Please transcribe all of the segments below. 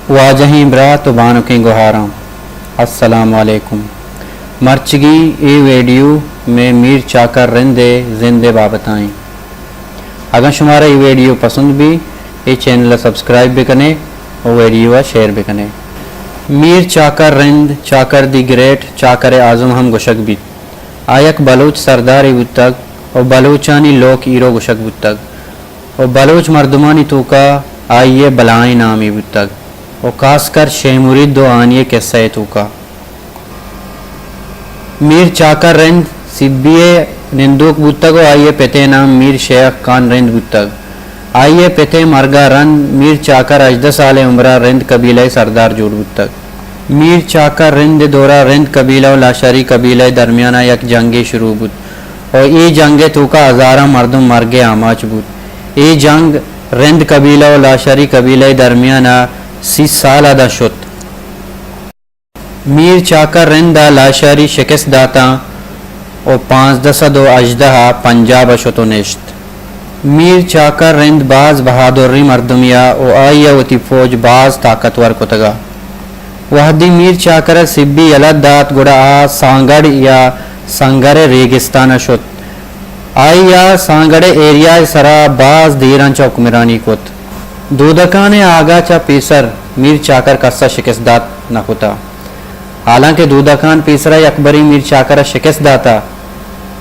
واجہیں برات و بانکیں گہاراں السلام علیکم مرچگی ای ویڈیو میں میر چاکر رندے زندے بابتائیں اگر شمارا یہ ویڈیو پسند بھی یہ چینل سبسکرائب بھی کنے اور ویڈیو شیئر بھی کنے۔ میر چاکر رند چاکر دی گریٹ چاکر اعظم ہم گشک بھی آیک بلوچ سرداری بودتگ اور بلوچانی لوک ایرو گشک بودتگ اور بلوچ مردمانی توکا آئیے بلائیں نامی بودتگ اور خاص کر شیخ مرید دو آنیے قصہ توکا۔ میر چاکر رند سبیے نندوک بودتگو آئیے پتے نام میر شیخ خان رند بودتگ آئیے پتے مرگا رند میر چاکر 18 سال عمرہ رند قبیلہ سردار جوڑ بودتگ۔ میر چاکر رند دورہ رند قبیلہ و لاشاری قبیلہ درمیانہ یک جنگی شروع بود اور ای جنگ توکا ہزارہ مردم مرگے آماچ بود۔ ای جنگ رند قبیلہ و لاشاری قبیلہ درمیانہ 30 سال دا شد۔ میر چاکر رند لاشاری شکست داتا اور 5 دو اجدہ پنجاب شتو نشت۔ میر چاکر رند باز بہادری مردمیا او آئیا وتی فوج باز طاقتور کتگا۔ وحدی میر چاکر سبی یلد دات گڑا سانگڑ یا سنگر ریگستان شد۔ آئیا سانگڑ ایریا سرا باز دیران چا حکمرانی کت۔ دودکان آگا چا پیسر میر چاکر کسا شکست دات نہ ہوتا، حالانکہ دودکان پیسرا اکبری میر چاکر شکست داتا۔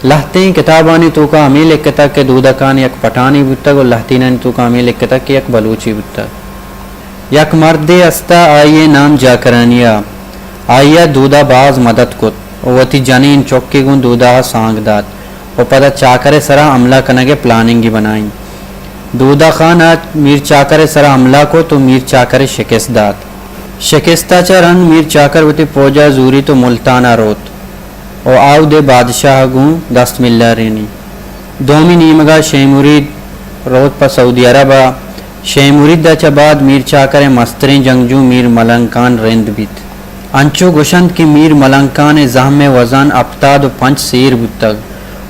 لہتیں کتابانی تو کا ہمیں لکھتا کہ دودکان یک پٹھانی بودتگ اور لہتینانی تو کا ہمیں لکھتا کہ یک بلوچی بودتگ۔ یک مرد استا آئیے نام جاکرانیا آئیا دودا باز مدد کت اور وتی جنین چوکی گون دودا سانگ دات اور پدا چاکر سرا عملہ کنگے پلاننگی بنائیں۔ دودا خان میر چاکر سرا عملہ کو تو میر چاکر شکست دات۔ شکستہ چرن میر چاکر وتی پوجا زوری تو ملتانہ روت اور آو دے بادشاہ گوں دست ملہ رینی۔ دومی نیمگا شیخ مرید روت پا سعودی عربہ۔ شیخ مرید دا چا بعد میر چاکر مسترین جنگجو میر ملنکان رند بیت۔ انچو گشند کی میر ملنکان زہم وزن اپتاد و 5 سیر بودتگ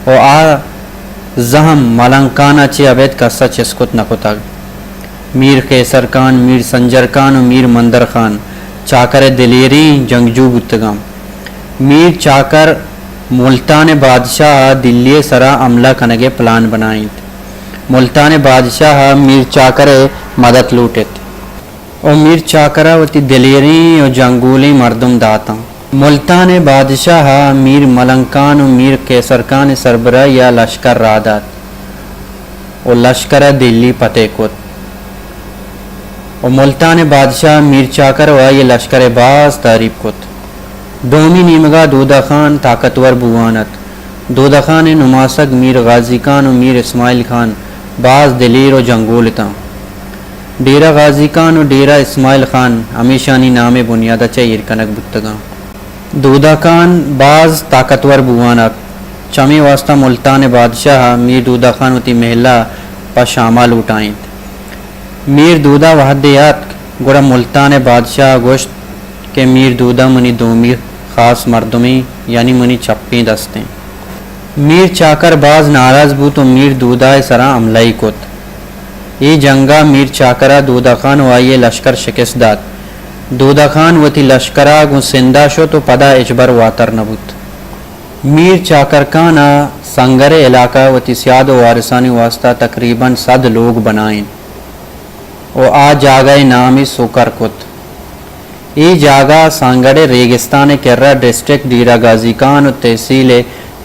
اور آ زہم ملنکانا چی عبید کسا چسکت نکتگ۔ میر قیصر خان، میر سنجر خان و میر مندر خان چاکر دلیری جنگجو بودتگام۔ میر چاکر ملتان بادشاہ دلی سرا عملہ کنگے پلان بنائیں۔ ملتان بادشاہ میر چاکر مدد لوٹت اور میر چاکرہ وتی دلیری و جنگولی مردم داتا۔ ملتان بادشاہ میر ملنکان و میر قیصر خان سربراہ یا لشکر را دات اور لشکر دلی پتے کت اور ملتان بادشاہ میر چاکر و یہ لشکر باز تعریب کت۔ دومی نیمگا دودا خان طاقتور بوانت۔ دودا خان نماسک میر غازی خان و میر اسماعیل خان باز دلیر و جنگولتا۔ ڈیرہ غازی خان و ڈیرہ اسماعیل خان ہمیشانی نام بنیادہ چاہیر کنک بودتگا۔ دودا خان باز طاقتور بوانک چمی واسطہ ملتان بادشاہ میر دودا خان وتی محلہ پا شامہ لوٹائیں۔ میر دودا وحدیات گوڑا ملتان بادشاہ گوشت کہ میر دودا منی دومی خاص مردمی یعنی منی چپیں دستیں۔ میر چاکر باز ناراض بو تو میر دودا سرا عملائی کت۔ یہ جنگا میر چاکرہ دودا خان و آئیے لشکر شکست دات۔ دودا خان وتی لشکرہ گو سندہ شو تو پدا اجبر واتر نبوت۔ میر چاکر خانا سنگر علاقہ وتی سیاد و وارثانی واسطہ تقریباً 100 لوگ بنائیں اور آ جاگہ نامی سوکر کت۔ ای جاگہ سانگڑ ریگستان کرہ ڈسٹرکٹ ڈیرہ غازی خان و تحصیل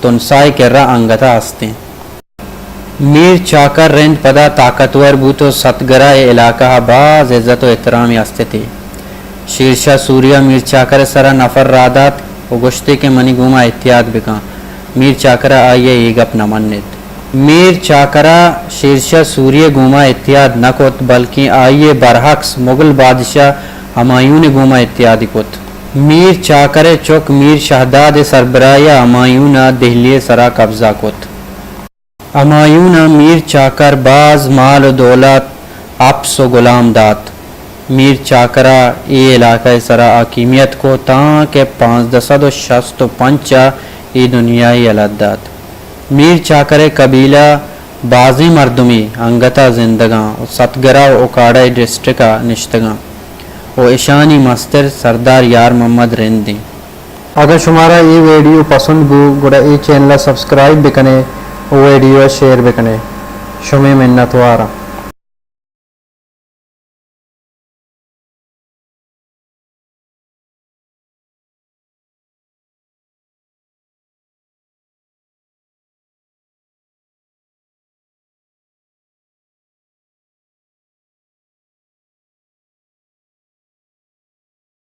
تنسائی کرہ انگتہ ہستے۔ میر چاکر رند پدا طاقتور بوتو ستگرہ علاقہ باز عزت و احترامی ہستے تھے۔ شیرشاہ سوریہ میر چاکر سرا نفر رادات و گشتے کے منی گوما احتیاط بکا میر چاکرہ آئیے ایگپ نمنت۔ میر چاکرہ شیرشاہ سوریہ گوما احتیاط نہ کت بلکہ آئیے برحقس مغل بادشاہ ہمایوں گوما احتیاطی کت۔ میر چاکر چوک میر شہداد سربراہ ہمایوں دہلی سرا قبضہ کت۔ ہمایوں میر چاکر باز مال و دولت اپس و غلام دات۔ میر چاکرہ ای علاقہ سرا حاکمیت کو تاکہ 565 ای دنیای علت دات۔ میر چاکر قبیلہ بازی مردمی انگتا زندگاں ستگرہ و اکاڑا ڈسٹرکا نشتگاں و اشانی مستر سردار یار محمد رند دیں. اگر شمارا یہ ویڈیو پسند بو گوڑا یہ چینل سبسکرائب بکنے و ویڈیو شیئر بکنے. شمی منت وارا.